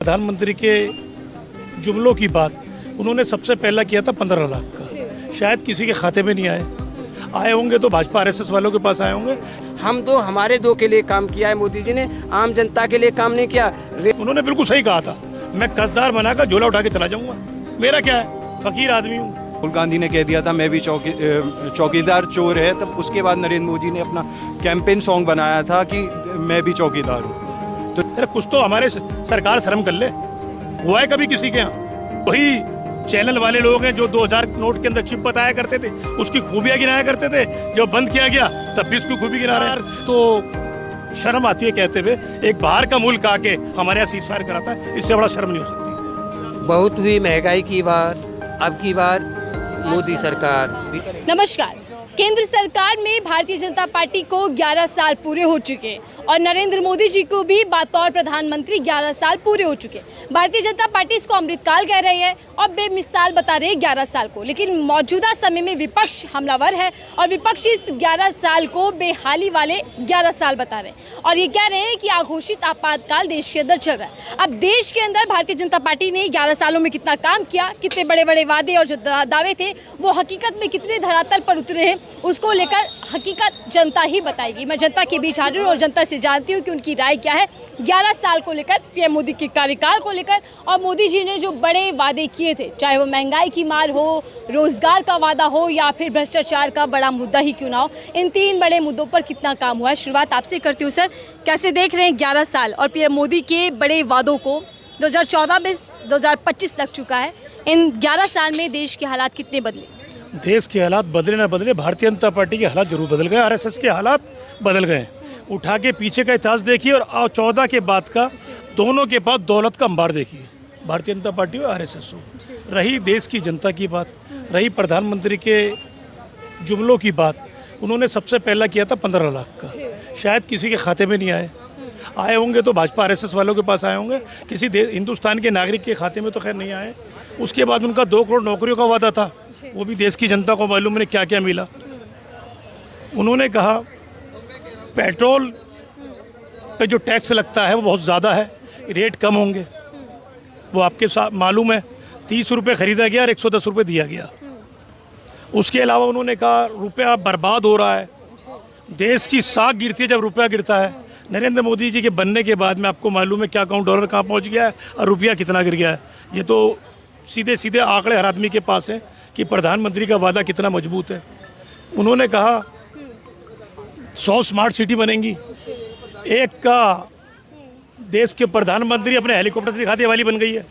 प्रधानमंत्री के जुमलों की बात उन्होंने सबसे पहला किया था 15 लाख का। शायद किसी के खाते में नहीं आए होंगे तो भाजपा आरएसएस वालों के पास आए होंगे। हम तो हमारे दो के लिए काम किया है, मोदी जी ने आम जनता के लिए काम नहीं किया। उन्होंने बिल्कुल सही कहा था, मैं कर्जदार बनाकर झोला उठा के चला जाऊंगा, मेरा क्या है, फकीर आदमी हूँ। राहुल गांधी ने कह दिया था मैं भी चौकीदार चोर है, तब उसके बाद नरेंद्र मोदी ने अपना कैंपेन सॉन्ग बनाया था कि मैं भी चौकीदार हूँ। तो कुछ तो हमारे सरकार शर्म कर ले, हुआ है कभी किसी के यहाँ? वही चैनल वाले लोग हैं जो 2000 नोट के अंदर चिप बताया करते थे, उसकी खूबियां गिनाया करते थे। जब बंद किया गया तब भी उसकी खूबी गिना रहे हैं। तो शर्म आती है कहते हुए, एक बाहर का मुल्क आके हमारे यहाँ सीजफायर कराता है, इससे बड़ा शर्म नहीं हो सकती। बहुत हुई महंगाई की बार, अब की बार मोदी सरकार। नमस्कार। केंद्र सरकार में भारतीय जनता पार्टी को 11 साल पूरे हो चुके और नरेंद्र मोदी जी को भी बतौर प्रधानमंत्री 11 साल पूरे हो चुके। भारतीय जनता पार्टी इसको अमृतकाल कह रही है और बेमिसाल बता रही है 11 साल को, लेकिन मौजूदा समय में विपक्ष हमलावर है और विपक्ष इस 11 साल को बेहाली वाले 11 साल बता रहे हैं और ये कह रहे हैं कि अघोषित आपातकाल देश के अंदर चल रहा है। अब देश के अंदर भारतीय जनता पार्टी ने 11 सालों में कितना काम किया, कितने बड़े बड़े वादे और जो दावे थे वो हकीकत में कितने धरातल पर उतरे हैं, उसको लेकर हकीकत जनता ही बताएगी। मैं जनता के बीच हाजिर हूं और जनता से जानती हूं कि उनकी राय क्या है 11 साल को लेकर, पीएम मोदी के कार्यकाल को लेकर और मोदी जी ने जो बड़े वादे किए थे, चाहे वो महंगाई की मार हो, रोजगार का वादा हो या फिर भ्रष्टाचार का बड़ा मुद्दा ही क्यों ना हो, इन 3 बड़े मुद्दों पर कितना काम हुआ है। शुरुआत आपसे करती हूँ सर, कैसे देख रहे हैं 11 साल और पीएम मोदी के बड़े वादों को? 2014 में 2025 लग चुका है, इन 11 साल में देश के हालात कितने बदले? देश के हालात बदले ना बदले, भारतीय जनता पार्टी के हालात जरूर बदल गए, आरएसएस के हालात बदल गए। उठा के पीछे का इतिहास देखिए और 14 के बाद का, दोनों के पास दौलत का अंबार देखिए, भारतीय जनता पार्टी और आरएसएस हो। रही देश की जनता की बात, रही प्रधानमंत्री के जुमलों की बात, उन्होंने सबसे पहला किया था 15 लाख का। शायद किसी के खाते में नहीं आए होंगे तो भाजपा आरएसएस वालों के पास आए होंगे, किसी हिंदुस्तान के नागरिक के खाते में तो खैर नहीं आए। उसके बाद उनका 2 करोड़ नौकरियों का वादा था, वो भी देश की जनता को मालूम है क्या क्या मिला। उन्होंने कहा पेट्रोल पे जो टैक्स लगता है वो बहुत ज़्यादा है, रेट कम होंगे, वो आपके साथ मालूम है। 30 रुपये ख़रीदा गया और 110 रुपये दिया गया। उसके अलावा उन्होंने कहा रुपया बर्बाद हो रहा है, देश की साख गिरती है जब रुपया गिरता है। नरेंद्र मोदी जी के बनने के बाद में आपको मालूम है क्या कहूँ, डॉलर कहाँ पहुँच गया है और रुपया कितना गिर गया है। ये तो सीधे सीधे आंकड़े हर आदमी के पास हैं कि प्रधानमंत्री का वादा कितना मजबूत है। उन्होंने कहा 100 स्मार्ट सिटी बनेंगी, एक का देश के प्रधानमंत्री अपने हेलीकॉप्टर दिखाते वाली बन गई है।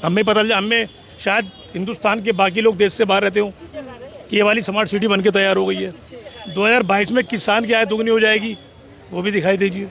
हमें पता चला, हमें शायद हिंदुस्तान के बाकी लोग देश से बाहर रहते हों कि ये वाली स्मार्ट सिटी बन के तैयार हो गई है। 2022 में किसान की आय दुगनी हो जाएगी, वो भी दिखाई दीजिए।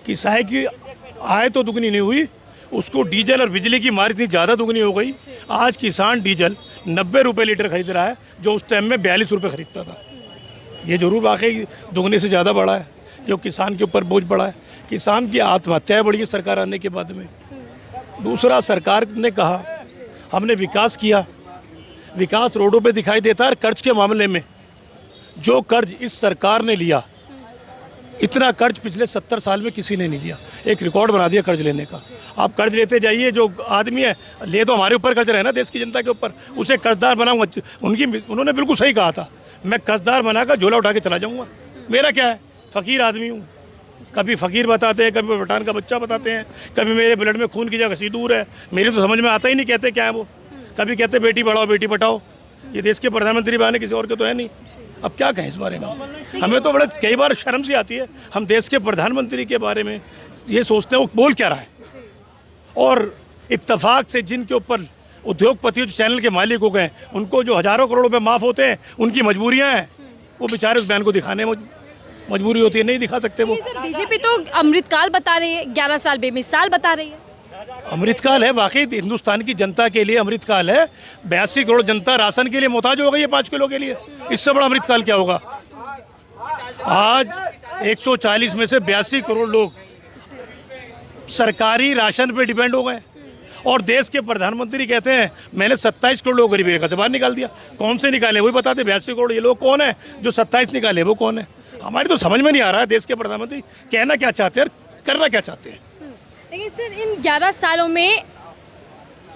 किसान की आय तो दुगनी नहीं हुई, उसको डीजल और बिजली की मार इतनी ज़्यादा दुगनी हो गई। आज किसान डीजल 90 रुपये लीटर खरीद रहा है, जो उस टाइम में 42 रुपये खरीदता था। ये जरूर वाकई दुगने से ज़्यादा बढ़ा है, जो किसान के ऊपर बोझ बढ़ा है। किसान की आत्महत्याएं बढ़ी है सरकार आने के बाद में। दूसरा, सरकार ने कहा हमने विकास किया, विकास रोडों पे दिखाई देता है। कर्ज के मामले में जो कर्ज इस सरकार ने लिया, इतना कर्ज पिछले 70 साल में किसी ने नहीं लिया। एक रिकॉर्ड बना दिया कर्ज लेने का। आप कर्ज लेते जाइए, जो आदमी है ले तो हमारे ऊपर कर्ज रहे ना, देश की जनता के ऊपर, उसे कर्जदार बनाऊंगा। उन्होंने बिल्कुल सही कहा था, मैं कर्जदार बनाकर झोला उठा के चला जाऊंगा, मेरा क्या है, फकीर आदमी हूँ। कभी फकीर बताते हैं, कभी पठान का बच्चा बताते हैं, कभी मेरे ब्लड में खून की जगह सिंदूर है, मेरी तो समझ में आता ही नहीं कहते क्या है वो। कभी कहते बेटी बढ़ाओ बेटी बचाओ, ये देश के प्रधानमंत्री बने, किसी और के तो है नहीं। अब क्या कहें इस बारे में, हमें तो बड़े कई बार शर्म सी आती है। हम देश के प्रधानमंत्री के बारे में ये सोचते हैं वो बोल क्या रहा है, और इत्तेफाक से जिनके ऊपर उद्योगपति जो चैनल के मालिक हो गए, उनको जो हज़ारों करोड़ रुपए माफ़ होते हैं, उनकी मजबूरियां हैं, वो बेचारे उस बयान को दिखाने में मजबूरी होती है, नहीं दिखा सकते वो। बीजेपी तो अमृतकाल बता रही है, 11 साल बेमिसाल बता रही है। अमृतकाल है, वाकई हिंदुस्तान की जनता के लिए अमृतकाल है। 82 करोड़ जनता राशन के लिए मोहताज हो गई है 5 किलो के लिए, इससे बड़ा अमृतकाल क्या होगा। आज 140 में से 82 करोड़ लोग सरकारी राशन पे डिपेंड हो गए और देश के प्रधानमंत्री कहते हैं मैंने 27 करोड़ लोग गरीबी रेखा से बाहर निकाल दिया। कौन से निकाले वही बताते, 82 करोड़ ये लोग कौन है जो 27 निकाले, वो कौन है? हमारी तो समझ में नहीं आ रहा है देश के प्रधानमंत्री कहना क्या चाहते हैं और करना क्या चाहते हैं। लेकिन सर इन 11 सालों में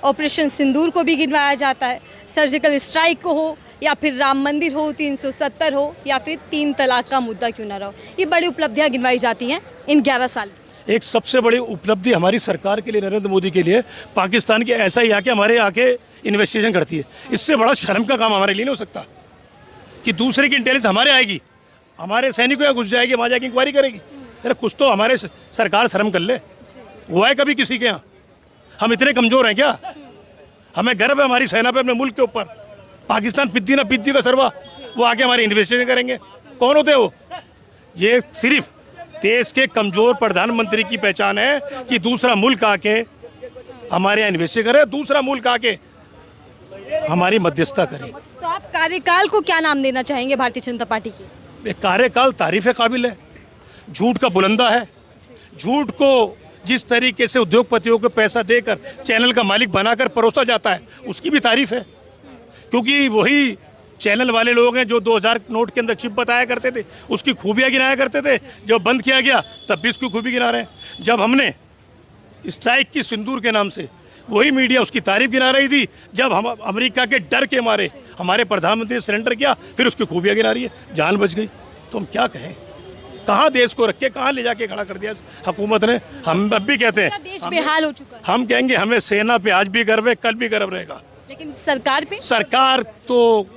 ऑपरेशन सिंदूर को भी गिनवाया जाता है, सर्जिकल स्ट्राइक को हो या फिर राम मंदिर हो, 370 हो या फिर 3 तलाक का मुद्दा क्यों ना रहो, ये बड़ी उपलब्धियां गिनवाई जाती हैं इन 11 साल में। एक सबसे बड़ी उपलब्धि हमारी सरकार के लिए, नरेंद्र मोदी के लिए, पाकिस्तान के ऐसा ही आके हमारे आके इन्वेस्टिगेशन करती है। इससे बड़ा शर्म का काम हमारे लिए नहीं हो सकता कि दूसरे की इंटेलिजेंस हमारे आएगी, हमारे सैनिकों यहाँ घुस जाएगी, वहाँ जाके इंक्वायरी करेगी। अरे कुछ तो हमारे सरकार शर्म कर ले। हुआ है कभी किसी के यहाँ? हम इतने कमज़ोर हैं क्या? हमें गर्व है हमारी सेना पे, अपने मुल्क के ऊपर। पाकिस्तान पिद्दी ना पिद्दी का सरवा, वो आके हमारी इन्वेस्टिगेशन करेंगे। कौन होते हैं वो? ये सिर्फ देश के कमज़ोर प्रधानमंत्री की पहचान है कि दूसरा मुल्क आके हमारे यहाँ इन्वेस्टिगेशन करे, दूसरा मुल्क आके हमारी मध्यस्थता करे। तो आप कार्यकाल को क्या नाम देना चाहेंगे भारतीय जनता पार्टी की? ये कार्यकाल तारीफ काबिल है, झूठ का बुलंदा है। झूठ को जिस तरीके से उद्योगपतियों को पैसा देकर चैनल का मालिक बनाकर परोसा जाता है, उसकी भी तारीफ है, क्योंकि वही चैनल वाले लोग हैं जो 2000 नोट के अंदर चिप बताया करते थे, उसकी खूबियाँ गिनाया करते थे। जब बंद किया गया तब भी उसकी खूबी गिना रहे हैं। जब हमने स्ट्राइक की सिंदूर के नाम से, वही मीडिया उसकी तारीफ गिना रही थी। जब हम अमेरिका के डर के मारे हमारे प्रधानमंत्री ने सरेंडर किया, फिर उसकी खूबियाँ गिना रही है। जान बच गई। तो हम क्या कहें? कहाँ देश को रख के कहाँ ले जाके खड़ा कर दिया हुकूमत ने। हम अब भी कहते हैं देश बेहाल हो चुका है। हम कहेंगे हमें सेना पे आज भी गर्व है, कल भी गर्व रहेगा, लेकिन सरकार पे, सरकार तो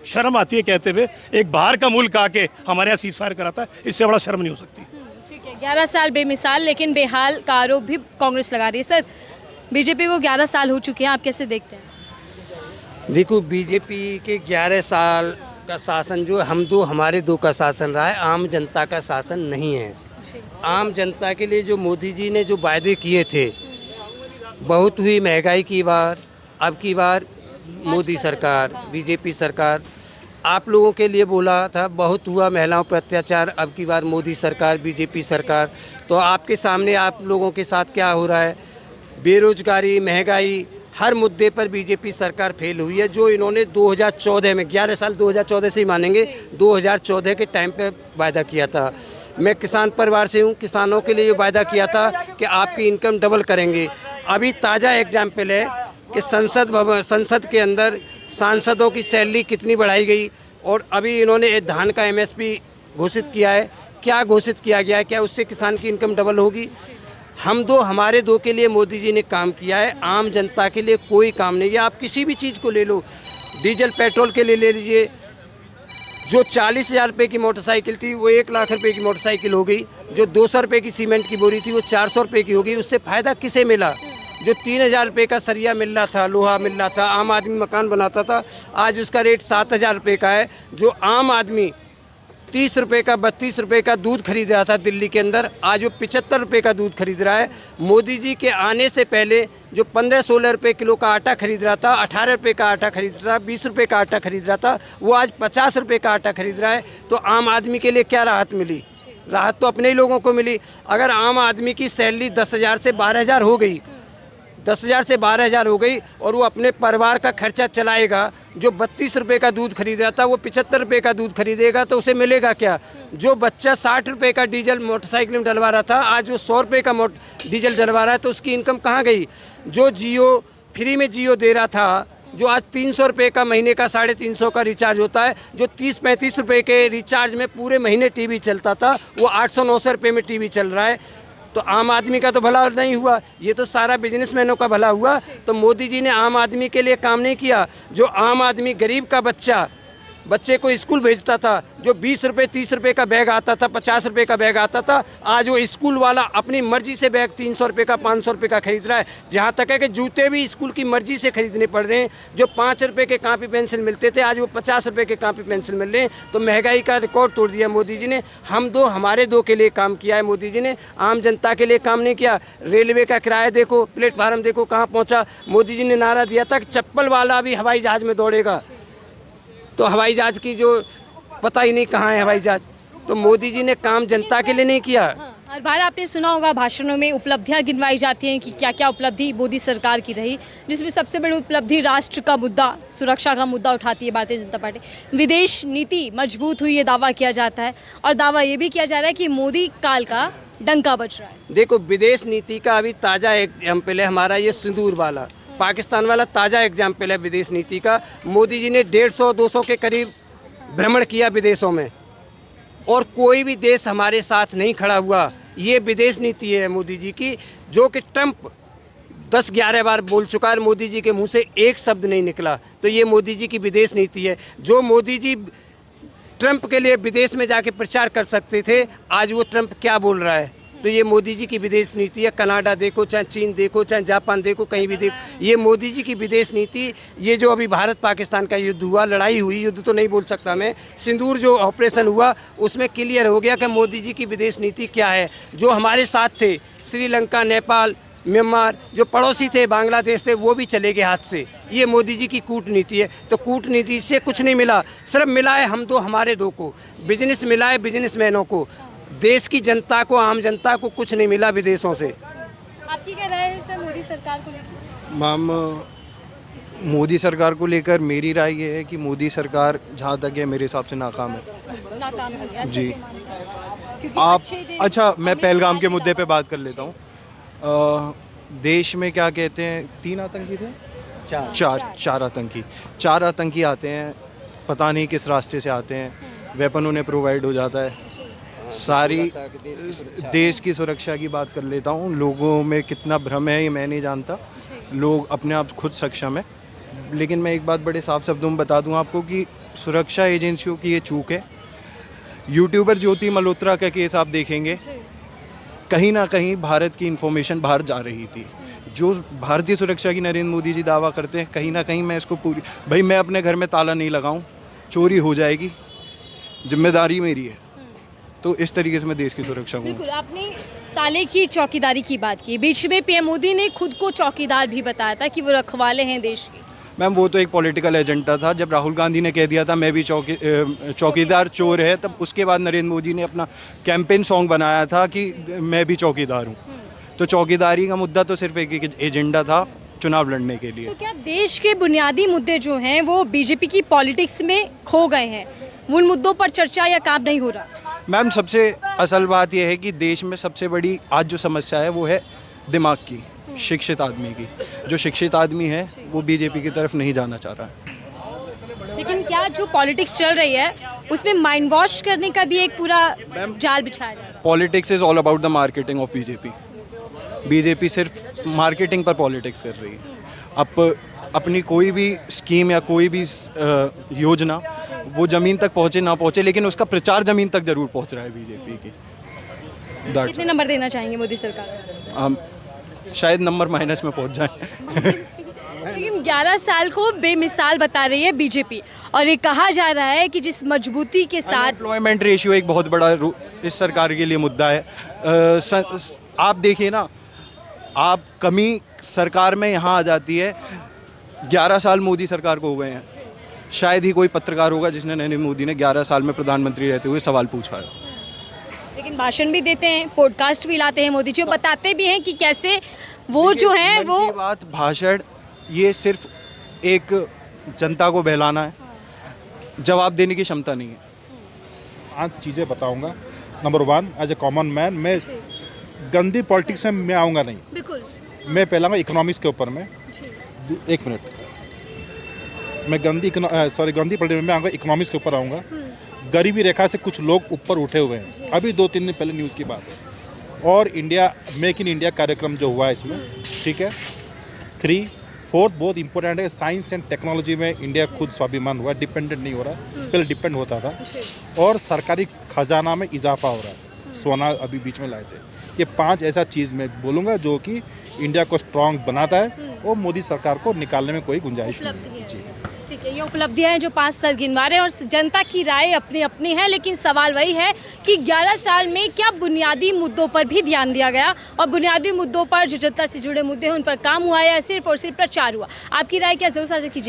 शर्म आती है कहते हुए। एक बाहर का मुल्क आके हमारे यहाँ सीज फायर कराता है, इससे बड़ा शर्म नहीं हो सकती। ठीक है, 11 साल बेमिसाल लेकिन बेहाल का आरोप भी कांग्रेस लगा रही है। सर बीजेपी को 11 साल हो चुके हैं, आप कैसे देखते हैं? देखो, बीजेपी के 11 साल का शासन जो हमारे दो का शासन रहा है, आम जनता का शासन नहीं है। आम जनता के लिए जो मोदी जी ने जो वायदे किए थे, बहुत हुई महंगाई की बार, अब की बार मोदी सरकार, बीजेपी सरकार आप लोगों के लिए बोला था, बहुत हुआ महिलाओं पर अत्याचार, अब की बार मोदी सरकार, बीजेपी सरकार। तो आपके सामने आप लोगों के साथ क्या हो रहा है? बेरोजगारी, महंगाई, हर मुद्दे पर बीजेपी सरकार फेल हुई है। जो इन्होंने 2014 में, 11 साल 2014 से ही मानेंगे, 2014 के टाइम पे वायदा किया था। मैं किसान परिवार से हूँ, किसानों के लिए ये वायदा किया था कि आपकी इनकम डबल करेंगे। अभी ताज़ा एग्जाम्पल है कि संसद के अंदर सांसदों की सैलरी कितनी बढ़ाई गई, और अभी इन्होंने धान का MSP घोषित किया है। क्या घोषित किया गया है? क्या उससे किसान की इनकम डबल होगी? हमारे दो के लिए मोदी जी ने काम किया है, आम जनता के लिए कोई काम नहीं है। आप किसी भी चीज़ को ले लो, डीजल पेट्रोल के लिए ले लीजिए। जो 40,000 रुपये की मोटरसाइकिल थी वो 1 लाख रुपए की मोटरसाइकिल हो गई। जो 200 रुपये की सीमेंट की बोरी थी वो 400 रुपये की हो गई। उससे फ़ायदा किसे मिला? जो 3,000 रुपये का सरिया मिल रहा था, लोहा मिल रहा था, आम आदमी मकान बनाता था, आज उसका रेट 7,000 रुपये का है। जो आम आदमी 30 रुपये का, 32 रुपये का दूध खरीद रहा था दिल्ली के अंदर, आज वो 75 रुपये का दूध खरीद रहा है। मोदी जी के आने से पहले जो 15-16 रुपये किलो का आटा खरीद रहा था, 18 रुपये का आटा खरीद रहा था, 20 रुपये का आटा खरीद रहा था, वो आज 50 रुपये का आटा खरीद रहा है। तो आम आदमी के लिए क्या राहत मिली? राहत तो अपने ही लोगों को मिली। अगर आम आदमी की सैलरी 10,000 से 12,000 हो गई, 10,000 से 12,000 हो गई, और वो अपने परिवार का खर्चा चलाएगा, जो 32 रुपये का दूध खरीद रहा था वो 75 रुपये का दूध खरीदेगा, तो उसे मिलेगा क्या? जो बच्चा 60 रुपये का डीजल मोटरसाइकिल में डलवा रहा था, आज वो 100 रुपये का डीजल डलवा रहा है, तो उसकी इनकम कहाँ गई? जो जियो फ्री में जियो दे रहा था, जो आज 300 रुपये का महीने का 350 का रिचार्ज होता है, जो 30-35 रुपये के रिचार्ज में पूरे महीने टीवी चलता था, वो 800-900 रुपये में टीवी चल रहा है। तो आम आदमी का तो भला नहीं हुआ, ये तो सारा बिजनेसमैनों का भला हुआ। तो मोदी जी ने आम आदमी के लिए काम नहीं किया। जो आम आदमी, गरीब का बच्चे को स्कूल भेजता था, जो 20 रुपये 30 रुपये का बैग आता था, 50 रुपये का बैग आता था, आज वो स्कूल वाला अपनी मर्जी से बैग 300 रुपये का, 500 रुपये का खरीद रहा है। जहाँ तक है कि जूते भी स्कूल की मर्जी से खरीदने पड़ रहे हैं। जो 5 रुपये के कापी पेंसिल मिलते थे, आज वो 50 रुपये के कापी पेंसिल मिल रहे हैं। तो महंगाई का रिकॉर्ड तोड़ दिया मोदी जी ने। हमारे दो के लिए काम किया है मोदी जी ने, आम जनता के लिए काम नहीं किया। रेलवे का किराया देखो, प्लेटफार्म देखो कहाँ पहुँचा। मोदी जी ने नारा दिया था कि चप्पल वाला भी हवाई जहाज़ में दौड़ेगा, तो हवाई जहाज़ की जो पता ही नहीं कहाँ है हवाई जहाज़। तो मोदी जी ने काम जनता के लिए नहीं किया। हर बार आपने सुना होगा भाषणों में उपलब्धियां गिनवाई जाती हैं कि क्या क्या उपलब्धि मोदी सरकार की रही, जिसमें सबसे बड़ी उपलब्धि राष्ट्र का मुद्दा, सुरक्षा का मुद्दा उठाती है भारतीय जनता पार्टी। विदेश नीति मजबूत हुई, ये दावा किया जाता है, और दावा ये भी किया जा रहा है कि मोदी काल का डंका बज रहा है? देखो, विदेश नीति का अभी ताज़ा एग्जाम्पल है हमारा ये सिंदूर वाला, पाकिस्तान वाला ताज़ा एग्जाम्पल है विदेश नीति का। मोदी जी ने 150-200 के करीब भ्रमण किया विदेशों में, और कोई भी देश हमारे साथ नहीं खड़ा हुआ। ये विदेश नीति है मोदी जी की, जो कि ट्रंप 10-11 बार बोल चुका है, मोदी जी के मुंह से एक शब्द नहीं निकला। तो ये मोदी जी की विदेश नीति है। जो मोदी जी ट्रंप के लिए विदेश में जाके प्रचार कर सकते थे, आज वो ट्रंप क्या बोल रहा है? तो ये मोदी जी की विदेश नीति है। कनाडा देखो, चाहे चीन देखो, चाहे जापान देखो, कहीं भी देखो, ये मोदी जी की विदेश नीति। ये जो अभी भारत पाकिस्तान का युद्ध हुआ, लड़ाई हुई, युद्ध तो नहीं बोल सकता मैं, सिंदूर जो ऑपरेशन हुआ उसमें क्लियर हो गया कि मोदी जी की विदेश नीति क्या है। जो हमारे साथ थे, श्रीलंका, नेपाल, म्यांमार, जो पड़ोसी थे, बांग्लादेश थे, वो भी चले गए हाथ से। ये मोदी जी की कूटनीति है। तो कूटनीति से कुछ नहीं मिला, सिर्फ मिला है हम दो हमारे दो को, बिजनेस मिला है बिजनेसमैनों को। देश की जनता को, आम जनता को कुछ नहीं मिला विदेशों से। आपकी क्या राय है सर मोदी सरकार को लेकर? मैम, मोदी सरकार को लेकर मेरी राय ये है कि मोदी सरकार जहाँ तक है मेरे हिसाब से नाकाम है। नाकाम हो गया जी। क्योंकि आप अच्छे दिन- अच्छा, मैं अमृत पहलगाम काल के के मुद्दे पे साथ- बात कर लेता हूँ। देश में क्या कहते हैं, 3 आतंकी थे, चार आतंकी आते हैं, पता नहीं किस रास्ते से आते हैं, वेपन उन्हें प्रोवाइड हो जाता है। सारी देश की सुरक्षा की बात कर लेता हूँ। लोगों में कितना भ्रम है ये मैं नहीं जानता, लोग अपने आप खुद सक्षम है। लेकिन मैं एक बात बड़े साफ शब्दों में बता दूं आपको कि सुरक्षा एजेंसियों की ये चूक है। यूट्यूबर ज्योति मल्होत्रा का केस आप देखेंगे, कहीं ना कहीं भारत की इन्फॉर्मेशन बाहर जा रही थी। जो भारतीय सुरक्षा की नरेंद्र मोदी जी दावा करते हैं, कहीं ना कहीं मैं इसको पूरी, भाई मैं अपने घर में ताला नहीं लगाऊं, चोरी हो जाएगी, जिम्मेदारी मेरी है। तो इस तरीके से मैं देश की सुरक्षा को। बिल्कुल, आपने ताले की चौकीदारी की बात की। बीच में पीएम मोदी ने खुद को चौकीदार भी बताया था कि वो रखवाले हैं देश के। मैम, वो तो एक पॉलिटिकल एजेंडा था। जब राहुल गांधी ने कह दिया था मैं भी चौकीदार चोर है, तब उसके बाद नरेंद्र मोदी ने अपना कैंपेन सॉन्ग बनाया था कि मैं भी चौकीदार हूँ। तो चौकीदारी का मुद्दा तो सिर्फ एक एजेंडा था चुनाव लड़ने के लिए। तो क्या देश के बुनियादी मुद्दे जो हैं वो बीजेपी की पॉलिटिक्स में खो गए हैं? उन मुद्दों पर चर्चा या काम नहीं हो रहा? मैम, सबसे असल बात यह है कि देश में सबसे बड़ी आज जो समस्या है वो है दिमाग की, शिक्षित आदमी की। जो शिक्षित आदमी है वो बीजेपी की तरफ नहीं जाना चाह रहा है। लेकिन क्या जो पॉलिटिक्स चल रही है उसमें माइंड वॉश करने का भी एक पूरा जाल बिछाया जा रहा है? Politics is all about the marketing of BJP. BJP सिर्फ मार्केटिंग पर पॉलिटिक्स कर रही है। अपनी कोई भी स्कीम या कोई भी योजना वो ज़मीन तक पहुँचे ना पहुँचे, लेकिन उसका प्रचार ज़मीन तक ज़रूर पहुँच रहा है बीजेपी की। कितने नंबर देना चाहेंगे मोदी सरकार? हम शायद नंबर माइनस में पहुँच जाएं। लेकिन 11 साल को बेमिसाल बता रही है बीजेपी, और ये कहा जा रहा है कि जिस मजबूती के साथ एम्प्लॉयमेंट रेशियो एक बहुत बड़ा इस सरकार के लिए मुद्दा है। आप देखिए ना, आप कमी सरकार में यहाँ आ जाती है। 11 साल मोदी सरकार को हो गए हैं, शायद ही कोई पत्रकार होगा जिसने नरेंद्र मोदी ने 11 साल में प्रधानमंत्री रहते हुए सवाल पूछा है। लेकिन भाषण भी देते हैं, पॉडकास्ट भी लाते हैं मोदी जी, वो बताते भी हैं कि कैसे वो जो है वो बात भाषण, ये सिर्फ एक जनता को बहलाना है, जवाब देने की क्षमता नहीं है। 5 चीज़ें बताऊंगा। Number 1, as a common man, मैं गंदी पॉलिटिक्स में मैं आऊँगा नहीं। बिल्कुल। मैं पहला इकोनॉमिक्स के ऊपर में 1 मिनट, मैं गंदी पॉलिटिक्स में मैं आऊँगा, इकोनॉमिक्स के ऊपर आऊँगा। गरीबी रेखा से कुछ लोग ऊपर उठे हुए हैं, अभी 2-3 दिन पहले न्यूज़ की बात है। और इंडिया मेक इन इंडिया कार्यक्रम जो हुआ है इसमें, ठीक है। 3, 4 बहुत इंपॉर्टेंट है, साइंस एंड टेक्नोलॉजी में इंडिया खुद स्वाभिमान हुआ, डिपेंडेंट नहीं हो रहा, पहले डिपेंड होता था। और सरकारी खजाना में इजाफा हो रहा है, सोना अभी बीच में लाए थे। ये 5 ऐसा चीज़ मैं बोलूँगा जो कि इंडिया को स्ट्रॉन्ग बनाता है, और मोदी सरकार को निकालने में कोई गुंजाइश नहीं है। जी, ठीक है, ये उपलब्धियां हैं जो 5 साल गिनवा रहे हैं, और जनता की राय अपनी अपनी है। लेकिन सवाल वही है कि 11 साल में क्या बुनियादी मुद्दों पर भी ध्यान दिया गया, और बुनियादी मुद्दों पर जो जनता से जुड़े मुद्दे हैं उन पर काम हुआ या सिर्फ और सिर्फ प्रचार हुआ? आपकी राय क्या, जरूर साझा कीजिए।